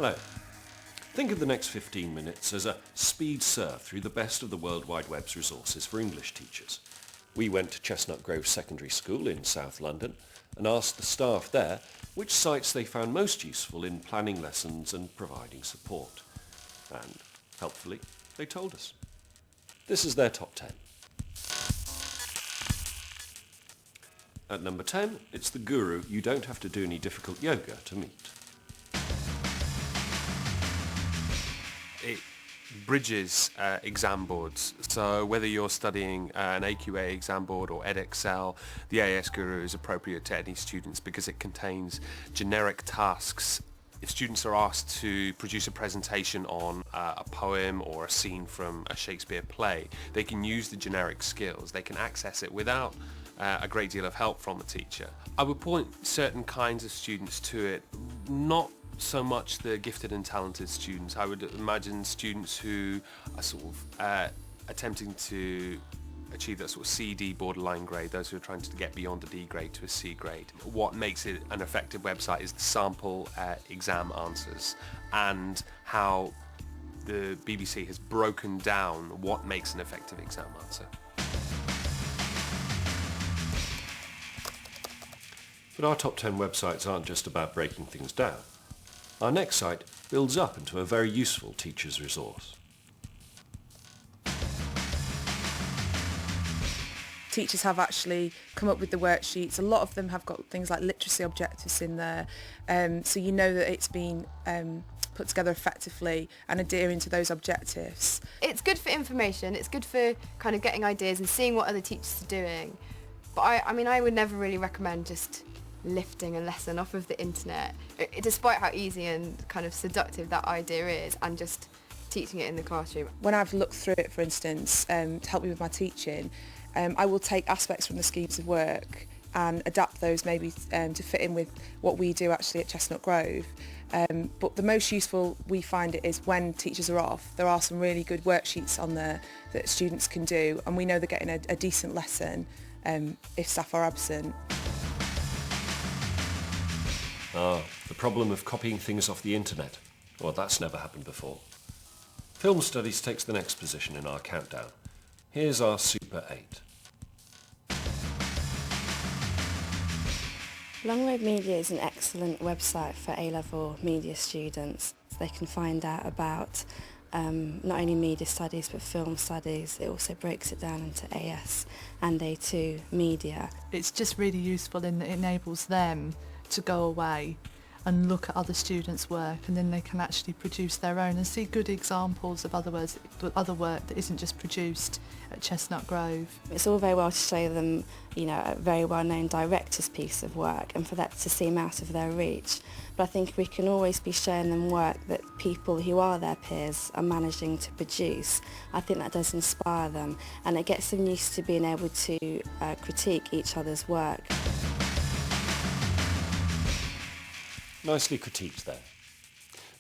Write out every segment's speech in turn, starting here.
Hello. Think of the next 15 minutes as a speed surf through the best of the World Wide Web's resources for English teachers. We went to Chestnut Grove Secondary School in South London and asked the staff there which sites they found most useful in planning lessons and providing support. And, helpfully, they told us. This is their top 10. At number 10, it's the guru you don't have to do any difficult yoga to meet. It bridges exam boards, so whether you're studying an AQA exam board or edXL, the AS Guru is appropriate to any students because it contains generic tasks. If students are asked to produce a presentation on a poem or a scene from a Shakespeare play, they can use the generic skills. They can access it without a great deal of help from the teacher. I would point certain kinds of students to it, not so much the gifted and talented students. I would imagine students who are sort of attempting to achieve that sort of C/D borderline grade, those who are trying to get beyond a D grade to a C grade. What makes it an effective website is the sample exam answers and how the BBC has broken down what makes an effective exam answer. But our top 10 websites aren't just about breaking things down. Our next site builds up into a very useful teacher's resource. Teachers have actually come up with the worksheets. A lot of them have got things like literacy objectives in there, so you know that it's been put together effectively and adhering to those objectives. It's good for information, it's good for kind of getting ideas and seeing what other teachers are doing, but I would never really recommend just lifting a lesson off of the internet, despite how easy and kind of seductive that idea is, and just teaching it in the classroom. When I've looked through it, for instance, to help me with my teaching, I will take aspects from the schemes of work and adapt those maybe to fit in with what we do actually at Chestnut Grove. But the most useful we find it is when teachers are off. There are some really good worksheets on there that students can do, and we know they're getting a decent lesson if staff are absent. The problem of copying things off the internet. Well, that's never happened before. Film Studies takes the next position in our countdown. Here's our Super 8. Long Road Media is an excellent website for A-level media students. They can find out about not only media studies but film studies. It also breaks it down into AS and A2 media. It's just really useful in that it enables them to go away and look at other students' work, and then they can actually produce their own and see good examples of other work that isn't just produced at Chestnut Grove. It's all very well to show them, a very well-known director's piece of work and for that to seem out of their reach. But I think we can always be showing them work that people who are their peers are managing to produce. I think that does inspire them, and it gets them used to being able to critique each other's work. Nicely critiqued there.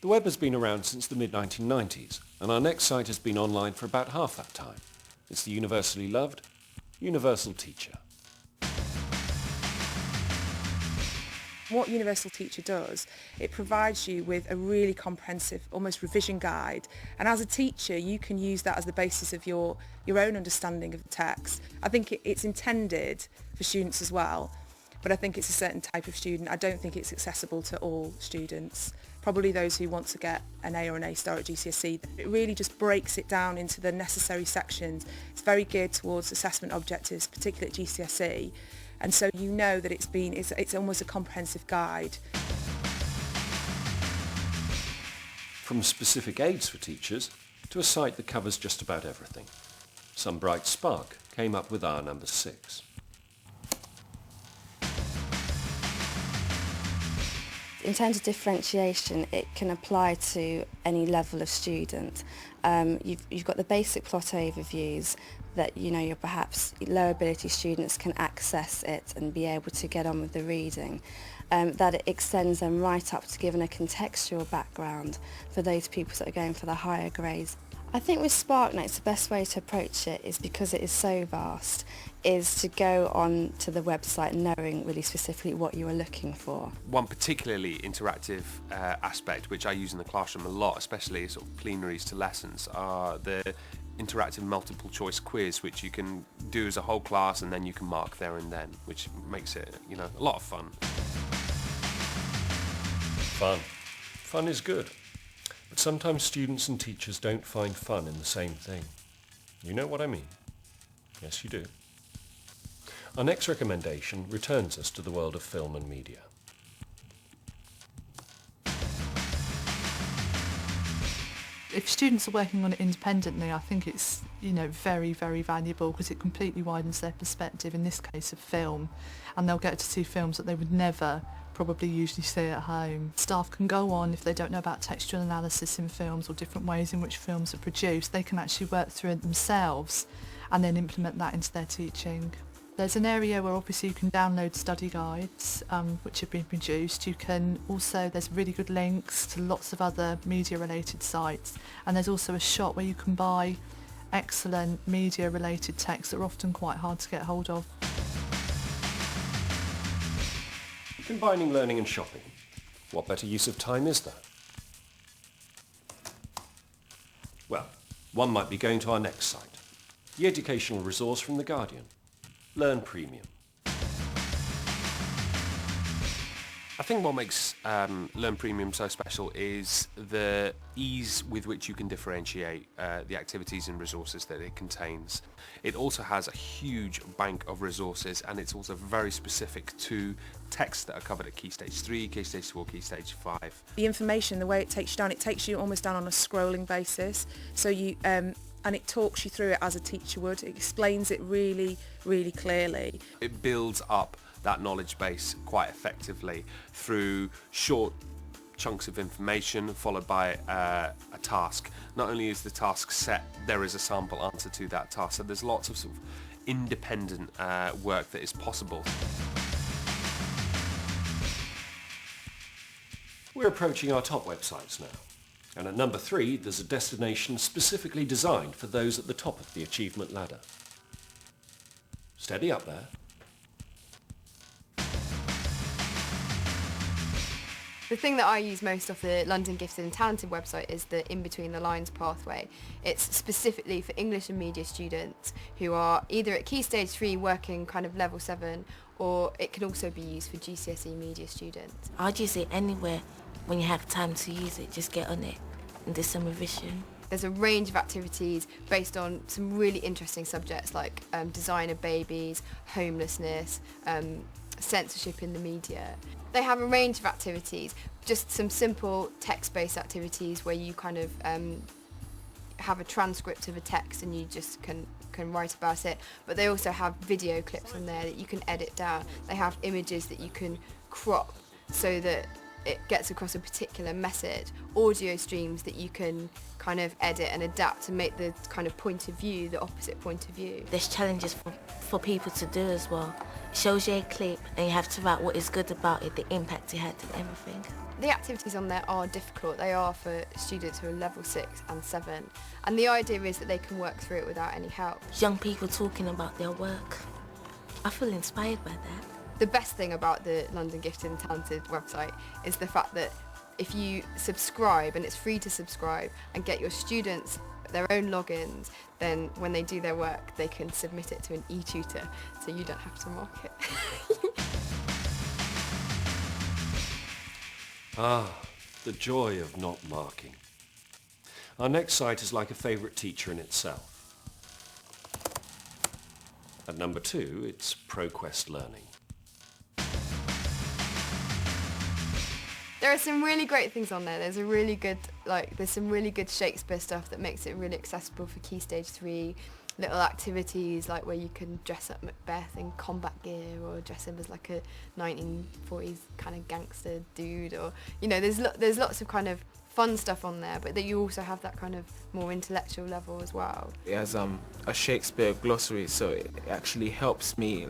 The web has been around since the mid-1990s, and our next site has been online for about half that time. It's the universally loved Universal Teacher. What Universal Teacher does, it provides you with a really comprehensive, almost revision guide, and as a teacher you can use that as the basis of your own understanding of the text. I think it's intended for students as well, but I think it's a certain type of student. I don't think it's accessible to all students, probably those who want to get an A or an A-star at GCSE. It really just breaks it down into the necessary sections. It's very geared towards assessment objectives, particularly at GCSE, and so you know that it's almost a comprehensive guide. From specific aids for teachers to a site that covers just about everything. Some bright spark came up with our number 6. In terms of differentiation, it can apply to any level of student. You've got the basic plot overviews that your perhaps lower ability students can access it and be able to get on with the reading. That it extends them right up to giving a contextual background for those pupils that are going for the higher grades. I think with SparkNotes the best way to approach it is, because it is so vast, is to go on to the website knowing really specifically what you are looking for. One particularly interactive aspect which I use in the classroom a lot, especially sort of plenaries to lessons, are the interactive multiple choice quiz, which you can do as a whole class and then you can mark there and then, which makes it, you know, a lot of fun. Fun is good. But sometimes students and teachers don't find fun in the same thing. You know what I mean? Yes, you do. Our next recommendation returns us to the world of film and media. If students are working on it independently, I think it's, you know, very, very valuable because it completely widens their perspective, in this case of film, and they'll get to see films that they would never probably usually see at home. Staff can go on, if they don't know about textual analysis in films or different ways in which films are produced, they can actually work through it themselves and then implement that into their teaching. There's an area where obviously you can download study guides which have been produced. You can also, there's really good links to lots of other media related sites, and there's also a shop where you can buy excellent media related texts that are often quite hard to get hold of. Combining learning and shopping. What better use of time is there? Well, one might be going to our next site, the educational resource from The Guardian, Learn Premium. I think what makes Learn Premium so special is the ease with which you can differentiate the activities and resources that it contains. It also has a huge bank of resources, and it's also very specific to texts that are covered at Key Stage 3, Key Stage 4, Key Stage 5. The information, the way it takes you almost down on a scrolling basis. So you and it talks you through it as a teacher would. It explains it really, really clearly. It builds up that knowledge base quite effectively through short chunks of information followed by a task. Not only is the task set, there is a sample answer to that task, so there's lots of sort of independent work that is possible. We're approaching our top websites now, and at number 3 there's a destination specifically designed for those at the top of the achievement ladder. Steady up there. The thing that I use most off the London Gifted and Talented website is the In Between the Lines pathway. It's specifically for English and media students who are either at Key Stage 3 working kind of level 7, or it can also be used for GCSE media students. I'd use it anywhere when you have time to use it. Just get on it and do some revision. There's a range of activities based on some really interesting subjects like designer babies, homelessness, censorship in the media. They have a range of activities, just some simple text-based activities where you kind of have a transcript of a text and you just can write about it, but they also have video clips on there that you can edit down. They have images that you can crop so that it gets across a particular message, audio streams that you can kind of edit and adapt to make the kind of point of view, the opposite point of view. There's challenges for people to do as well. It shows you a clip and you have to write what is good about it, the impact it had and everything. The activities on there are difficult. They are for students who are level 6 and 7, and the idea is that they can work through it without any help. Young people talking about their work. I feel inspired by that. The best thing about the London Gifted and Talented website is the fact that if you subscribe, and it's free to subscribe, and get your students their own logins, then when they do their work they can submit it to an e-tutor, so you don't have to mark it. The joy of not marking. Our next site is like a favourite teacher in itself. At number 2 it's ProQuest Learning. There are some really great things on there. There's some really good Shakespeare stuff that makes it really accessible for Key Stage 3. Little activities like where you can dress up Macbeth in combat gear, or dress him as like a 1940s kind of gangster dude, or there's lots of kind of fun stuff on there, but that you also have that kind of more intellectual level as well. It has a Shakespeare glossary, so it actually helps me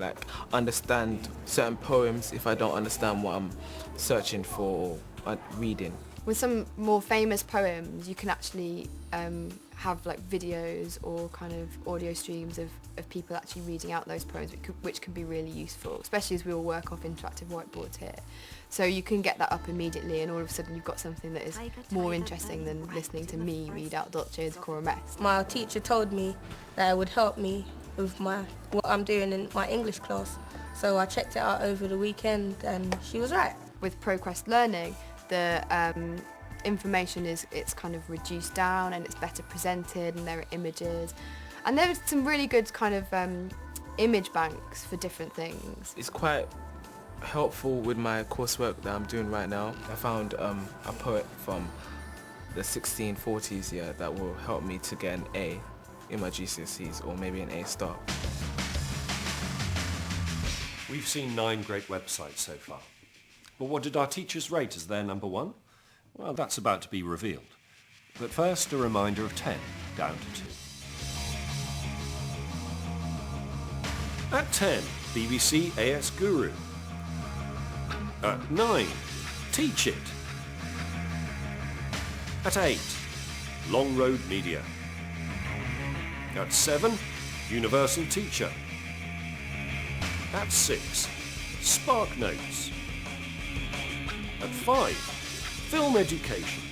understand certain poems if I don't understand what I'm searching for or reading. With some more famous poems, you can actually have like videos or kind of audio streams of people actually reading out those poems, which can be really useful, especially as we all work off interactive whiteboards here. So you can get that up immediately, and all of a sudden you've got something that is more interesting than listening to me read out Dolce and Decorum Est. My teacher told me that it would help me with what I'm doing in my English class, so I checked it out over the weekend and she was right. With ProQuest Learning, the information it's kind of reduced down and it's better presented, and there are images, and there are some really good kind of image banks for different things. It's quite helpful with my coursework that I'm doing right now. I found a poet from the 1640s that will help me to get an A in my GCSEs, or maybe an A star. We've seen 9 great websites so far. But what did our teachers rate as their number one? Well, that's about to be revealed. But first, a reminder of 10 down to 2. At 10, BBC AS Guru. At 9, Teach It. At 8, Long Road Media. At 7, Universal Teacher. At 6, Spark Notes. At 5, Film Education.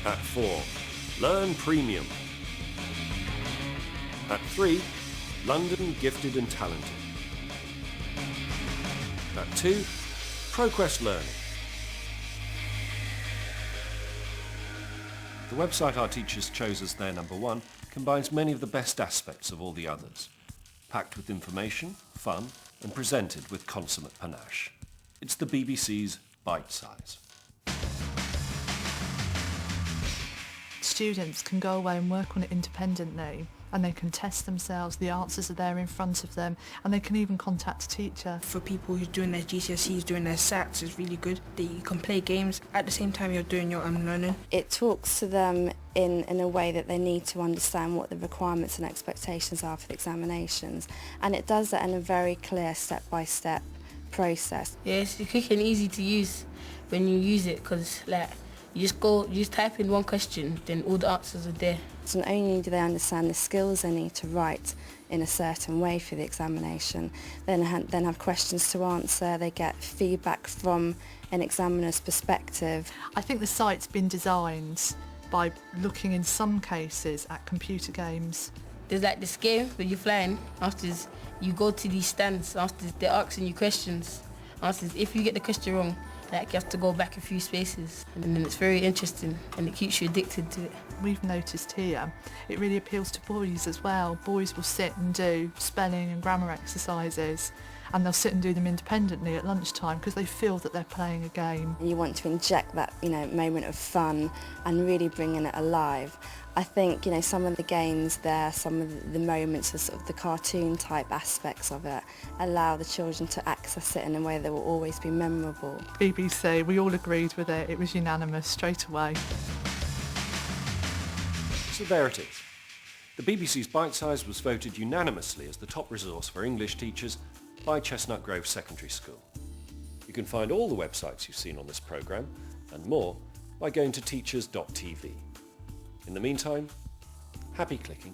At 4, Learn Premium. At 3, London Gifted and Talented. At 2, ProQuest Learning. The website our teachers chose as their number one combines many of the best aspects of all the others, packed with information, fun, and presented with consummate panache. It's the BBC's Bite Size. Students can go away and work on it independently, and they can test themselves, the answers are there in front of them, and they can even contact a teacher. For people who's doing their GCSEs, doing their SATs, it's really good that you can play games at the same time you're doing your learning. It talks to them in a way that they need to understand what the requirements and expectations are for the examinations, and it does that in a very clear step-by-step process. Yeah, it's quick and easy to use when you use it, because you just type in one question, then all the answers are there. So not only do they understand the skills they need to write in a certain way for the examination, then have questions to answer, they get feedback from an examiner's perspective. I think the site's been designed by looking in some cases at computer games. There's like this game where you're flying, after you go to these stands, after they're asking you questions. After if you get the question wrong, you have to go back a few spaces, and then it's very interesting and it keeps you addicted to it. We've noticed here it really appeals to boys as well. Boys will sit and do spelling and grammar exercises, and they'll sit and do them independently at lunchtime because they feel that they're playing a game. You want to inject that moment of fun and really bringing it alive. I think some of the games there, some of the moments of sort of the cartoon type aspects of it allow the children to access it in a way that will always be memorable. BBC, we all agreed with it. It was unanimous straight away. So there it is. The BBC's Bite Size was voted unanimously as the top resource for English teachers by Chestnut Grove Secondary School. You can find all the websites you've seen on this programme and more by going to teachers.tv. In the meantime, happy clicking.